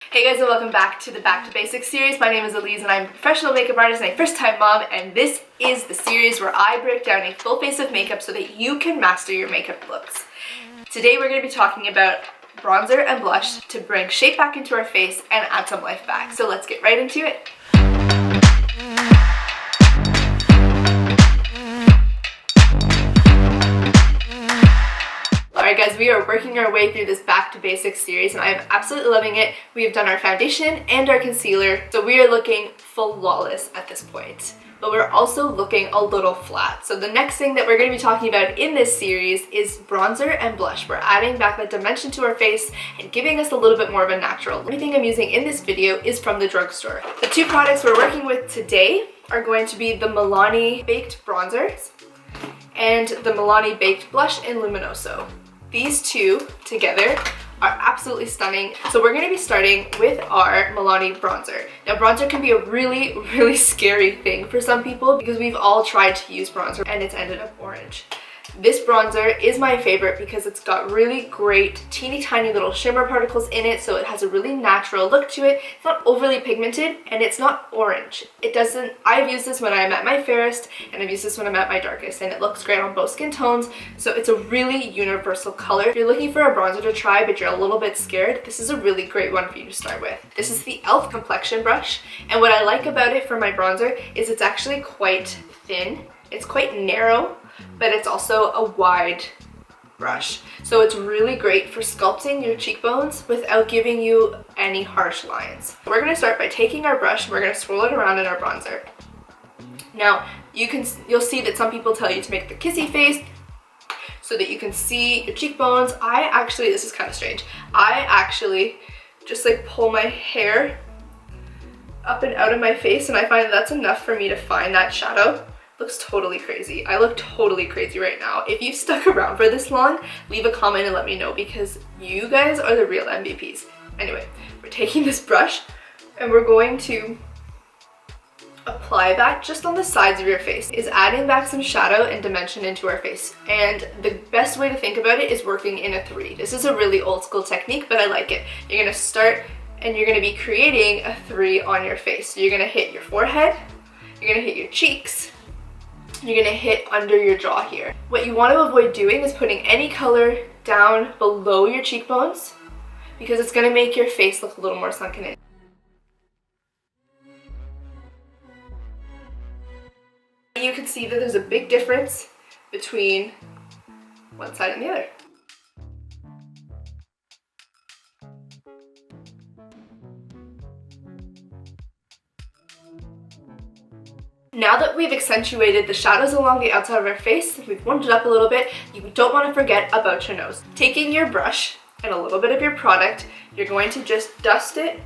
Hey guys, and welcome back to the Back to Basics series. My name is Elyse and I'm a professional makeup artist and a first-time mom, and this is the series where I break down a full face of makeup so that you can master your makeup looks. Today we're going to be talking about bronzer and blush to bring shape back into our face and add some life back. So let's get right into it. Alright guys, we are working our way through this Back to Basics series and I am absolutely loving it. We have done our foundation and our concealer, so we are looking flawless at this point. But we're also looking a little flat. So the next thing that we're going to be talking about in this series is bronzer and blush. We're adding back that dimension to our face and giving us a little bit more of a natural. Everything I'm using in this video is from the drugstore. The two products we're working with today are going to be the Milani Baked Bronzers and the Milani Baked Blush in Luminoso. These two together are absolutely stunning. So we're going to be starting with our Milani bronzer. Now bronzer can be a really scary thing for some people because we've all tried to use bronzer and it's ended up orange. This bronzer is my favorite because it's got really great teeny tiny little shimmer particles in it, so it has a really natural look to it. It's not overly pigmented and it's not orange. I've used this when I'm at my fairest and I've used this when I'm at my darkest, and it looks great on both skin tones, so it's a really universal color. If you're looking for a bronzer to try but you're a little bit scared, this is a really great one for you to start with. This is the e.l.f. complexion brush, and what I like about it for my bronzer is it's actually quite thin. It's quite narrow, but it's also a wide brush. So it's really great for sculpting your cheekbones without giving you any harsh lines. We're going to start by taking our brush and we're going to swirl it around in our bronzer. Now, you'll see that some people tell you to make the kissy face so that you can see your cheekbones. This is kind of strange. I actually just like pull my hair up and out of my face, and I find that's enough for me to find that shadow. Looks totally crazy. I look totally crazy right now. If you've stuck around for this long, leave a comment and let me know because you guys are the real MVPs. Anyway, we're taking this brush and we're going to apply that just on the sides of your face. It's adding back some shadow and dimension into our face. And the best way to think about it is working in a 3. This is a really old school technique, but I like it. You're gonna start and you're gonna be creating a 3 on your face. So you're gonna hit your forehead, you're gonna hit your cheeks, you're gonna hit under your jaw here. What you want to avoid doing is putting any color down below your cheekbones because it's gonna make your face look a little more sunken in. You can see that there's a big difference between one side and the other. Now that we've accentuated the shadows along the outside of our face, we've warmed it up a little bit, you don't want to forget about your nose. Taking your brush and a little bit of your product, you're going to just dust it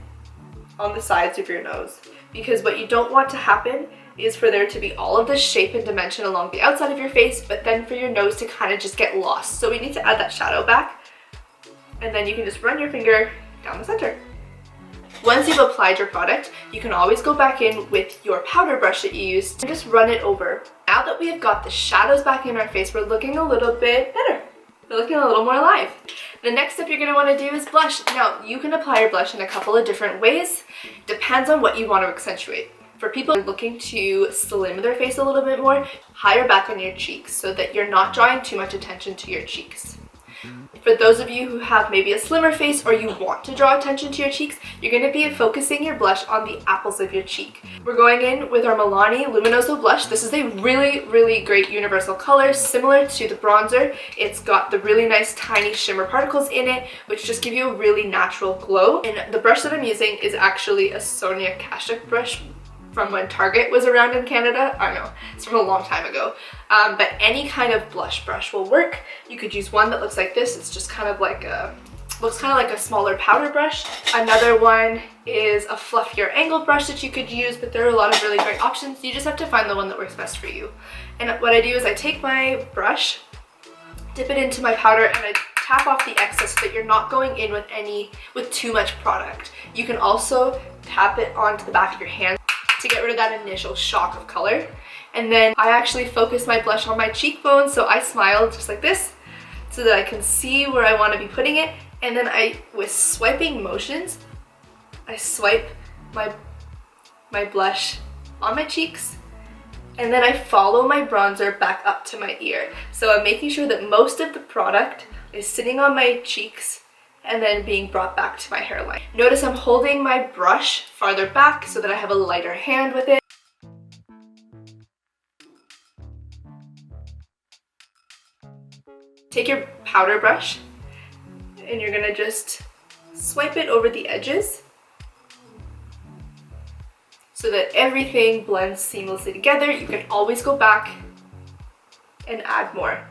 on the sides of your nose. Because what you don't want to happen is for there to be all of this shape and dimension along the outside of your face, but then for your nose to kind of just get lost. So we need to add that shadow back, and then you can just run your finger down the center. Once you've applied your product, you can always go back in with your powder brush that you used and just run it over. Now that we have got the shadows back in our face, we're looking a little bit better. We're looking a little more alive. The next step you're going to want to do is blush. Now, you can apply your blush in a couple of different ways. Depends on what you want to accentuate. For people looking to slim their face a little bit more, higher back on your cheeks so that you're not drawing too much attention to your cheeks. For those of you who have maybe a slimmer face or you want to draw attention to your cheeks, you're going to be focusing your blush on the apples of your cheek. We're going in with our Milani Luminoso blush. This is a really great universal color, similar to the bronzer. It's got the really nice tiny shimmer particles in it, which just give you a really natural glow. And the brush that I'm using is actually a Sonia Kashuk brush from when Target was around in Canada. I don't know, it's from a long time ago. But any kind of blush brush will work. You could use one that looks like this. It's just kind of like looks kind of like a smaller powder brush. Another one is a fluffier angled brush that you could use, but there are a lot of really great options. You just have to find the one that works best for you. And what I do is I take my brush, dip it into my powder, and I tap off the excess so that you're not going in with too much product. You can also tap it onto the back of your hand to get rid of that initial shock of color. And then I actually focus my blush on my cheekbones, so I smile just like this so that I can see where I want to be putting it. And then with swiping motions, I swipe my blush on my cheeks, and then I follow my bronzer back up to my ear. So I'm making sure that most of the product is sitting on my cheeks and then being brought back to my hairline. Notice I'm holding my brush farther back so that I have a lighter hand with it. Take your powder brush and you're gonna just swipe it over the edges so that everything blends seamlessly together. You can always go back and add more.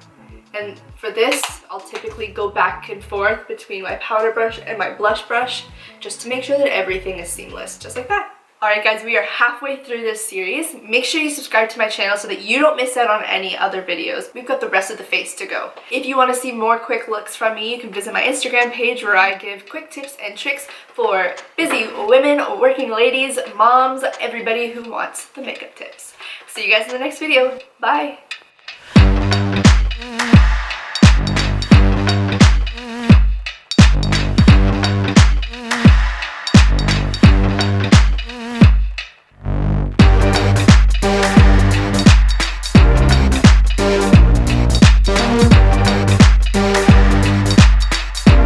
And for this, I'll typically go back and forth between my powder brush and my blush brush just to make sure that everything is seamless, just like that. Alright guys, we are halfway through this series. Make sure you subscribe to my channel so that you don't miss out on any other videos. We've got the rest of the face to go. If you want to see more quick looks from me, you can visit my Instagram page where I give quick tips and tricks for busy women, working ladies, moms, everybody who wants the makeup tips. See you guys in the next video. Bye!